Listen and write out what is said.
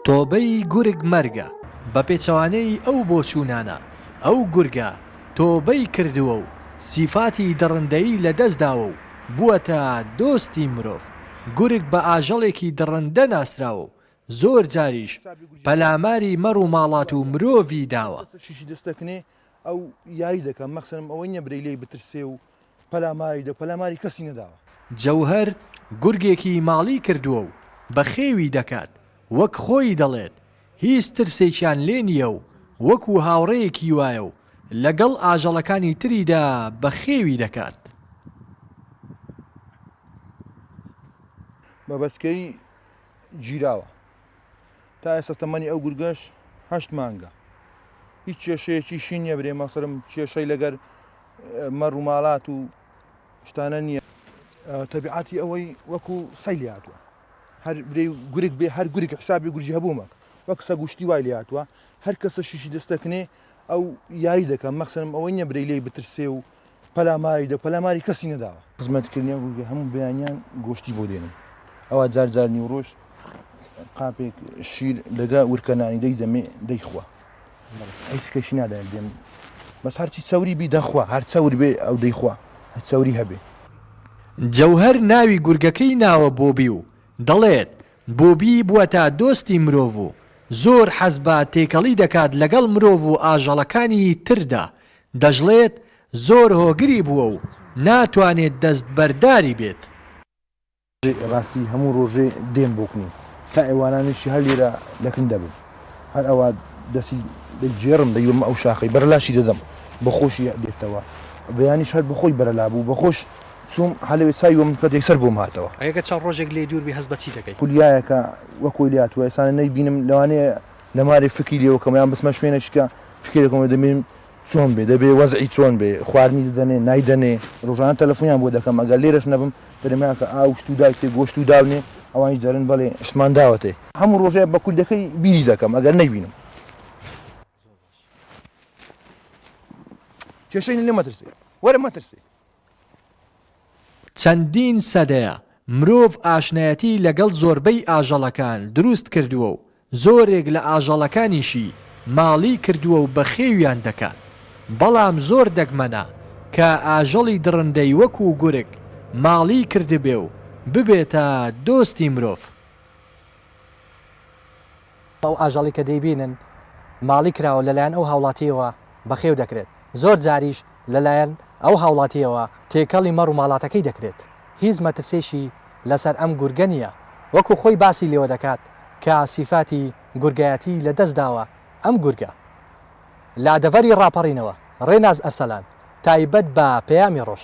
تۆبەی گورگ مەرگە بە پێچەوانەی ئەو بۆچوونانە ئەو گورگە تۆبەی کردووە و سیفاتی دڕندەیی لەدەستداوە و بووەتە دۆستی مرۆڤ. گورگ بە ئاژەڵێکی دڕندە ناسراوە و زۆر جاریش پەلاماری مەڕ و ماڵات و مرۆڤی داوە. دەستەکنێ ئەو یاری دەکەم مەخسەنم ئەوەی نەبرەی لێی بترسێ و پەلاماری کەسی نەداوە. جەوهەر گورگێکی ماڵی کردووە و بە خێوی دەکات، وەک خۆی دەڵێت هیچ ترسێکیان لێ نییە و وەکو هاوڕێیەکی وایە و لەگەڵ ئاژەڵەکانی تریدا بە خێوی دەکات. بەبەستکەی گیراوە تا ئێستا تەمەنی ئەو گورگەش 8 مانگە، هیچ کێشەیەکی شی نییە برێ مەسەرم کێشەی لەگەر مەڕ و ماڵات و شتانە نییە. تەبیعەتی ئەوەی وەکو سەیلی هاتووە، هەر برێ گورگ بێ هەر گورگ حسابی گورجی هەبوومە وەک سەگ و شتی وای لێ هاتووە، هەر کەسە شیشی دەستەکنێ ئەو یاری دەکەم مەخسەنم ئەوەی نەبرەی لێی بترسێ و پەلاماری کەسی نەداوە. خزمەتکردنیان گورگە هەموو بەیانیان گۆشتی بۆ دێنن، ئەوە جار نیوڕۆژ قاپێک شیر لەگە ورکەنانی دەی دەمێ دەیخوا هیچ کەشی نادەێن دێن بەس هەرچی چەوری بی دەخوا، هەر چەور بێ ئەو دەیخوا هەر چەوری هەبێ. جەوهەر ناوی گورگەکەی ناوە بۆبی و دەڵێت بۆبی بووەتە دۆستی مرۆڤ و زۆر حەز بە تێکەڵی دەکات لەگەڵ مرۆڤ و ئاژەڵەکانی تردا. دەژڵێت زۆر هۆگری بووە و ناتوانێت دەست بەرداری بێت. ڕاستی هەموو ڕۆژێ دێن بۆکنی تا ئێوانانیشی هەر لێرە لەکن دەبن، هەر ئەوە دەستی دەجێڕم دەیوم ئەو شاخەی بەرەلاشی دەدەم بە خۆشی دێتەوە، بەیانیش هەر بەخۆی بەرەلا بوو بەخۆش چوم هەلوێ چاویوەم کە یەکسەر بۆم هاتەوە. ئەگە چەند ڕۆژێک لێ دوور بی هەست بە چی دەکەیت؟ خولیایەکە وەکۆی لاتوە ئێسانە نەیبینم لەوانەیە لەماری فکری لێەوە کەمەیان بسمە شوێنێککە فکرێکەوە دەبین چۆن بێ دەبێ وەزعی چۆن بێ خواردنی دەدەنێ نایدەنێ ڕۆژانە تەلەفۆنیان بۆ دەکەم ئەگەر لێرەش نەبم دەرێمەکە ئاوشت و دایتێ گۆشت و داونێ ئەوانی دەرن بەڵێ شتمان داوەتێ هەموو ڕۆژەیە بە کولدەکەی بیری دەکەم ئەگەر نەیبینم. کێشەی لێ مەترسێ وەرە مەترسێ. چەندین سەدەیە مرۆڤ ئاشنایەتی لەگەڵ زۆربەی ئاژەڵەکان دروست کردووە و زۆرێک لە ئاژەڵەکانیشی ماڵی کردووە و بە خێویان دەکات، بەڵام زۆر دەگمەنە کە ئاژەڵی دڕندەی وەکو گورگ ماڵی کردبێ و ببێتە دۆستی مرۆڤ. ئەو ئاژەڵی کە دەیبینن ماڵی کراوە لەلایەن ئەو هاوڵاتیەوە بەخێو دەکرێت، زۆر جاریش لەلایەن ئەو هاوڵاتیەوە تێکەڵی مەڕ و ماڵاتەکەی دەکرێت. هیچ مەترسێشی لەسەر ئەم گورگە نییە، وەکو خۆی باسی لێوە دەکات کە سیفاتی گورگایەتی لەدەستداوە. ئەم گورگە لادەڤەری ڕاپەڕینەوە ڕێناز ئەرسەلان تایبەت بە پەیامی ڕۆژ.